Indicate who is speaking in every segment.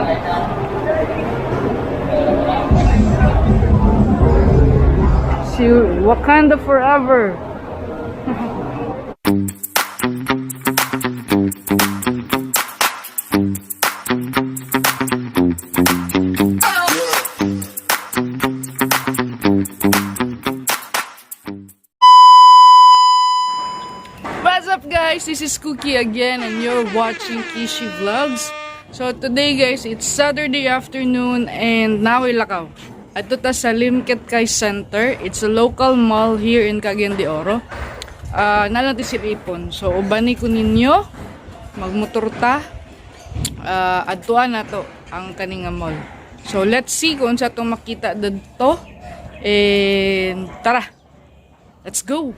Speaker 1: See Wakanda forever. What's up guys, this is Cookie again and you're watching KIESHE'S Vlogs. So today guys, it's Saturday afternoon and naway lakaw. Ato ta sa Limketkai Center. It's a local mall here in Cagayan de Oro. Nalang ti silipon. So ubani ko ninyo magmotor ta. Adtuan na to ang kaninga mall. So let's see kung sa itong makita dito. And tara, let's go!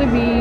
Speaker 1: Jollibee.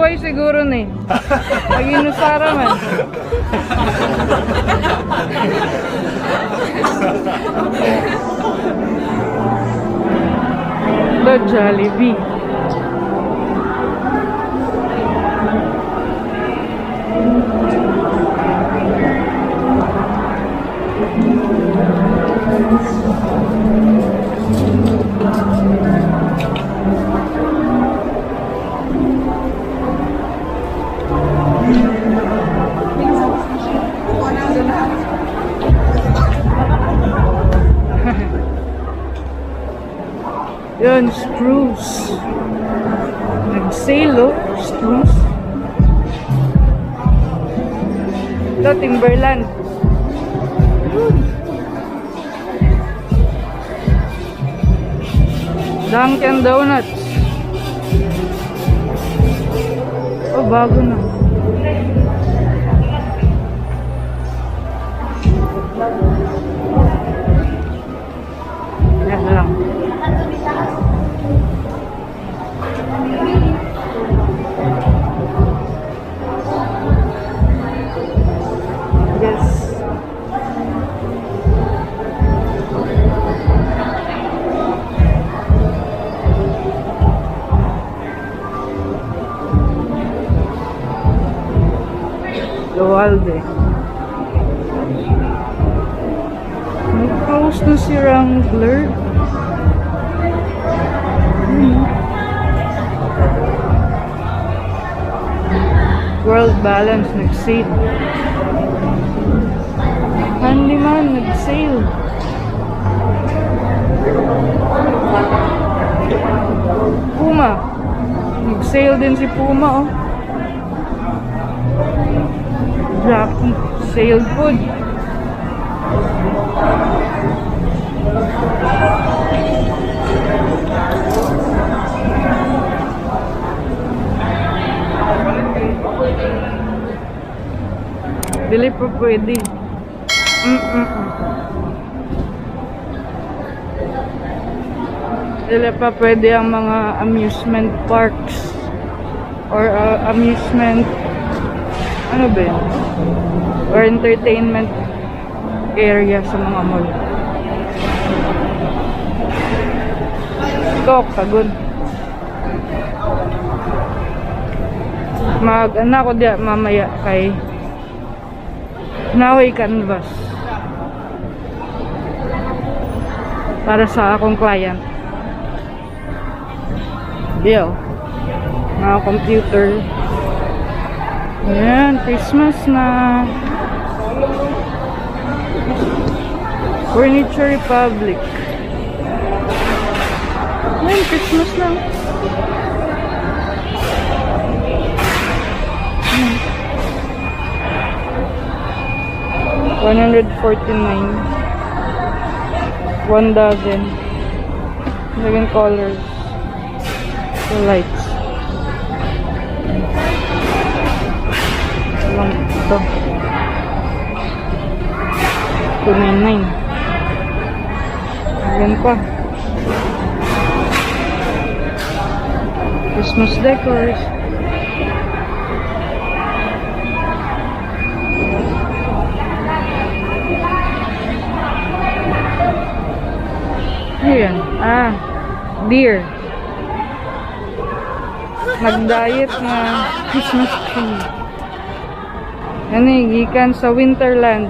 Speaker 1: Nag-away siguro ni. Pag-inusara man. The Jollibee. Yun, screws. Nag-sale, oh. Screws. Ito, Timberland. Dunkin' Donuts. Oh, bago na. Yan lang. Yes. Loalde. Nag-close na si Wrangler. World Balance nag-sale. Handyman nag-sale. Puma. Nag-sale din si Puma, oh. Rocky. Sale food. Dili pa pwede. Dili pa pwede ang mga amusement parks or amusement ano ba yun? Or entertainment area sa mga mall. Ito, kagod. Mag-ano ko diya mamaya kay Naway Canvas para sa akong client. Deal. Mga computer. Ayan, Christmas na. Furniture Republic. Ayan, Christmas na. $149. 1 dozen. Different colors. The lights. Lang ito. $299. Ayan pa. Christmas decors. Ayan. Deer. Nag-diet na Christmas tree. Ano gikan sa Winterland.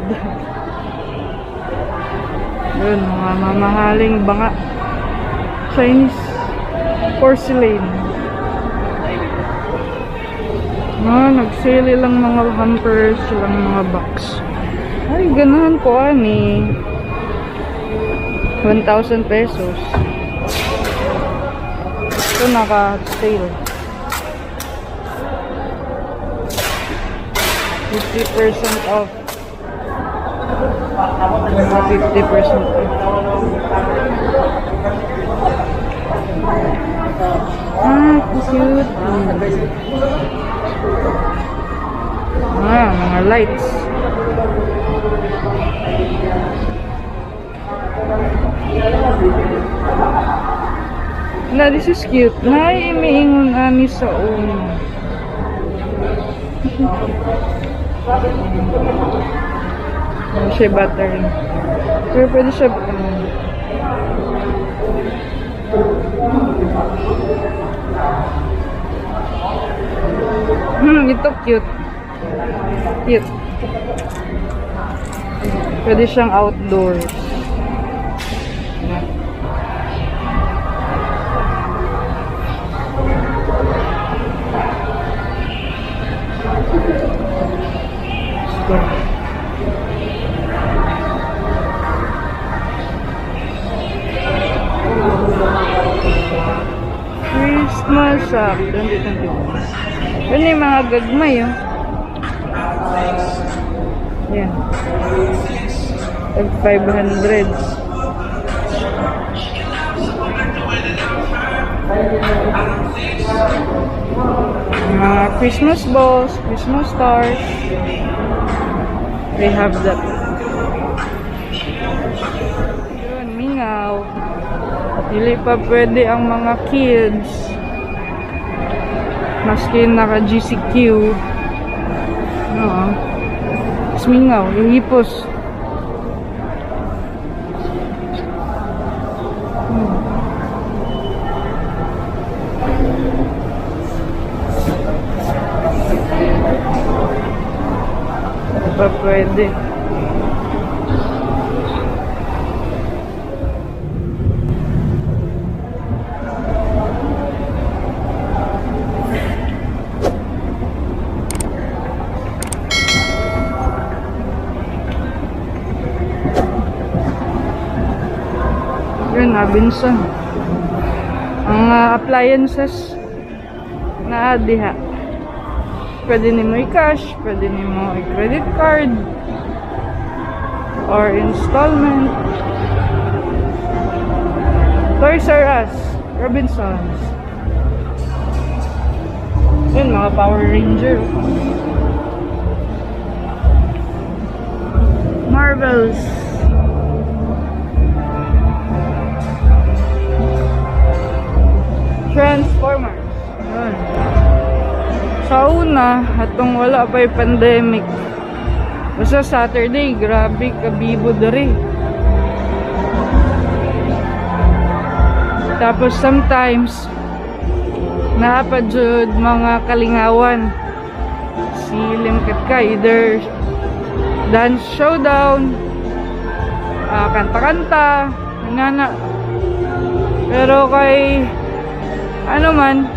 Speaker 1: Yun, mga mamahaling banga. Chinese porcelain. Nag-sale lang mga hampers, silang mga box. Ay, ganahan ko ani. 1,000 pesos. Ito naka-sale. 50% off. 50% off. Cute. Mga lights. Na, this is cute. Naiimiingon ani sa una. Ano siya battery. Pero pwede siya ito cute. Cute. Pwede siyang outdoors. Christmas shop. 2021. Yun yung mga gagmay, oh. Yan. Tag 500. Mga Christmas balls, Christmas stars. They have that. Yun, mingaw. Hindi pa pwede ang mga kids. Maski naka GCQ. Oo. Tapos mingaw, yung hipos. Hindi pa pwede. Yun, Robinson. Ang appliances na diha. Pwede nimo i-cash, pwede nimo i-credit card or installment. Toys R Us, Robinsons. Yun, mga Power Ranger. Marvels. Transformers. Yun. Sa una, atong wala pa yung pandemic. Basta Saturday, grabe kabibo dari. Tapos sometimes, naapadjud mga kalingawan. Si Limketkai, either dance showdown, kanta-kanta, nana. Pero kay ano man,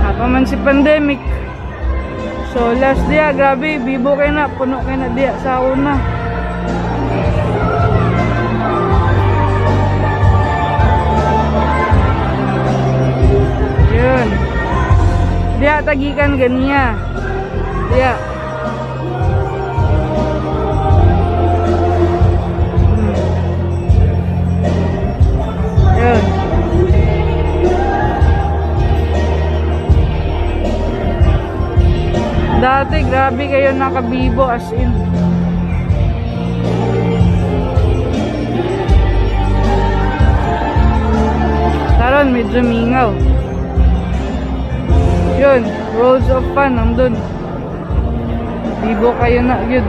Speaker 1: napaman si pandemic. So last dia, grabe, bibo kayo na, puno kayo na dia sa una. Yun. Dia tagikan ganiya. Dia. Yun. Dati, grabe kayo nakabibo as in. Karon medyo mingaw. Yun, Rolls of Fun, nandun. Bibo kayo na, yun.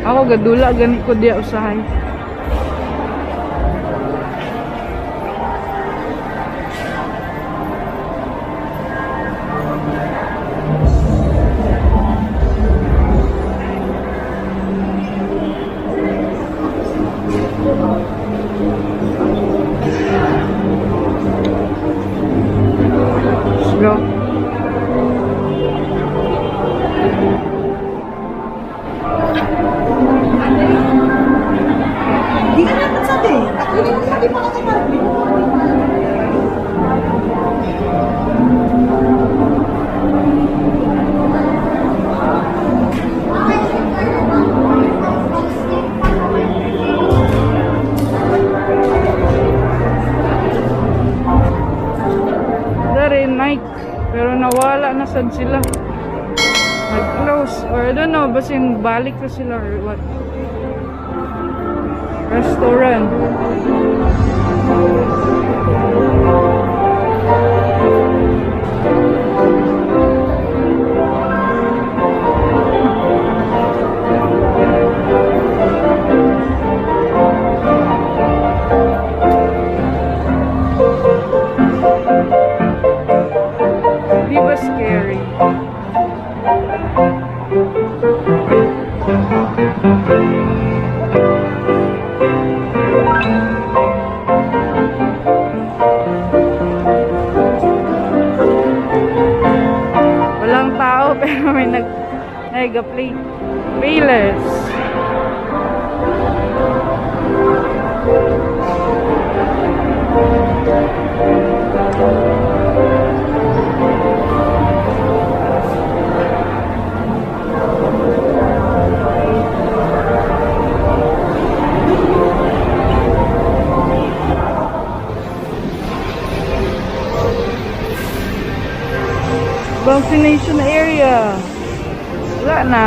Speaker 1: Ako, gadula, ganit ko diya usahay. Go.
Speaker 2: Hindi ka naman sabi. Ako rin sabi mo kasi marami.
Speaker 1: Nike, pero nawala na sad sila. Nag-close or I don't know, basin balik na sila or what. Restaurant. Walang tao pero may nag-play. Payless. Vaccination area. Wala na.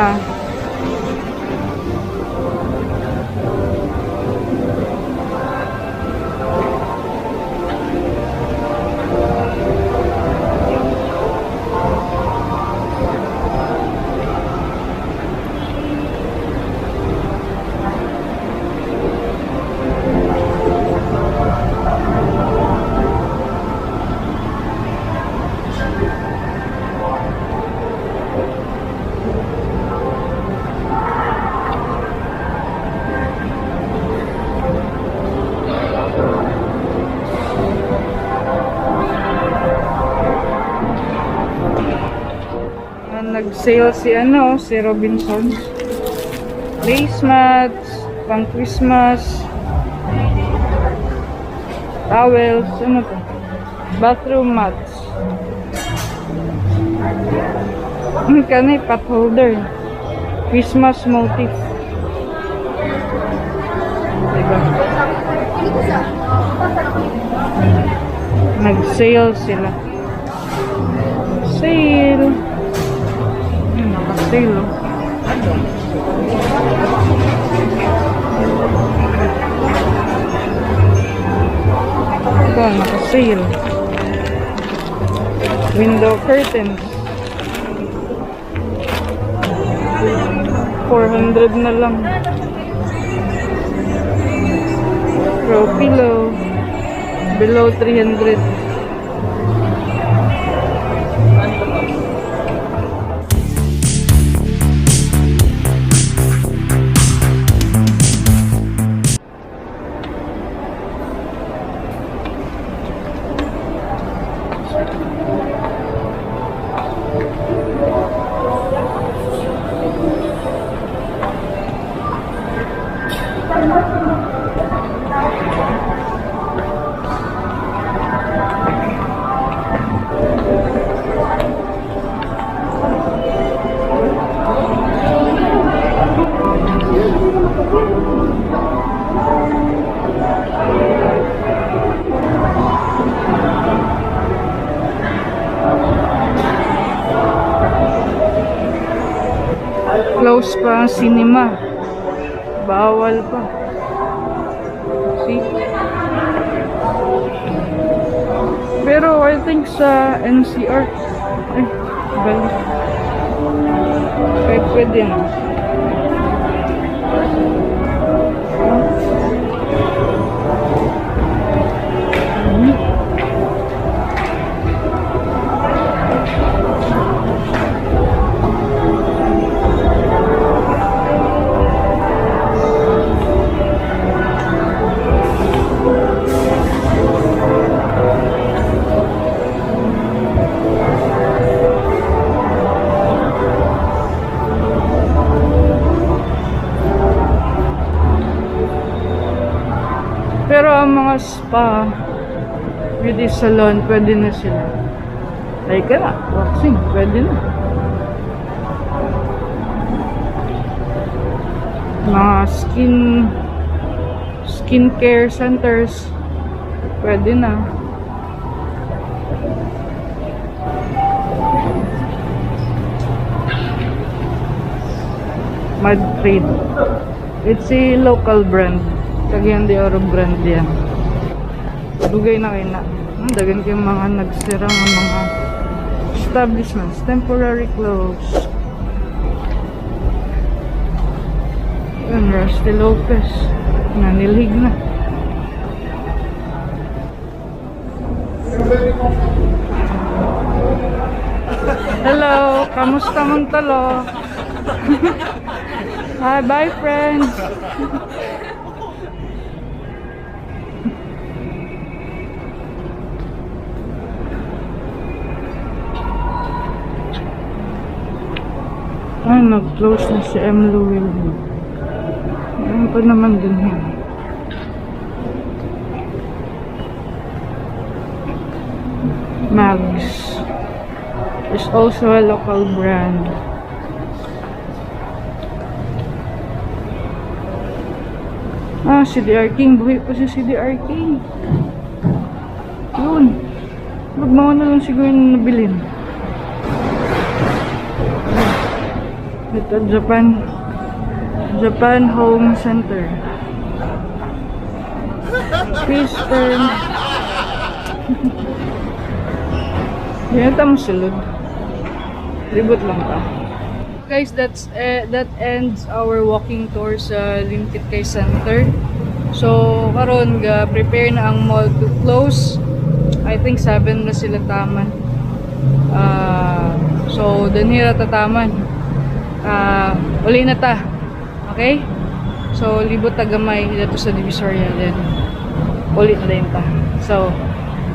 Speaker 1: Nag-sale si Robinsons. Placemats, pang Christmas, towels, ano to? Bathroom mats. Kanay pot holder. Christmas motif. Diba? Nag-sale sila. Sale. Naka-sale, oh. Ito, naka-sale. Window curtains. 400 na lang. Throw pillow. Below 300. Close pa ang cinema. Bawal pa. See? Pero I think sa NCR ay, balik. Kahit pwede na. Pero ang mga spa, beauty salon, pwede na sila. Like na, waxing, pwede na. Mga skincare centers, pwede na. Mad Trade. It's a local brand. Cagayan de Oro brand yan. Dugay na kayo na. Dagan kayong mga nagsira ng mga establishments. Temporary close. Yun, Rusty Lopez. Nanilhig na. Hello, kamusta Montalo? Hi, bye friends. Ay, nag-close na si M. Louis. Ayun pa naman din yun. Mags is also a local brand. Ah, CDR King. Buhay pa si CDR King. Yun. Magmawa na lang siguro yung nabilin. Ito, Japan Home Center. Christian. Yan tamo sulod. Libot lang pa. Guys, that ends our walking tour sa Limketkai Center. So, karon ga prepare na ang mall to close. I think 7 na sila taman. So, danira tataman. Uli na ta. Okay? So, libot ta gamay dito sa Divisoria din. Uli na din ta. So,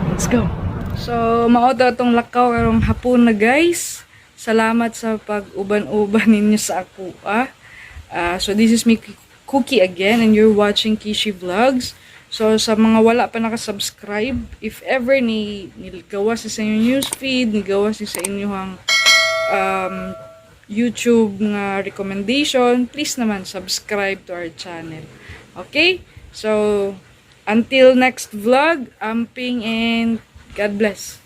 Speaker 1: let's go. So, mao daw itong lakaw karong hapon na guys. Salamat sa pag-uban-uban ninyo sa ako. So, this is me, Cookie again, and you're watching Kishi Vlogs. So, sa mga wala pa nakasubscribe, if ever nigawa sa inyong newsfeed, nigawa sa inyong YouTube nga recommendation, please naman subscribe to our channel. Okay? So, until next vlog, amping and God bless.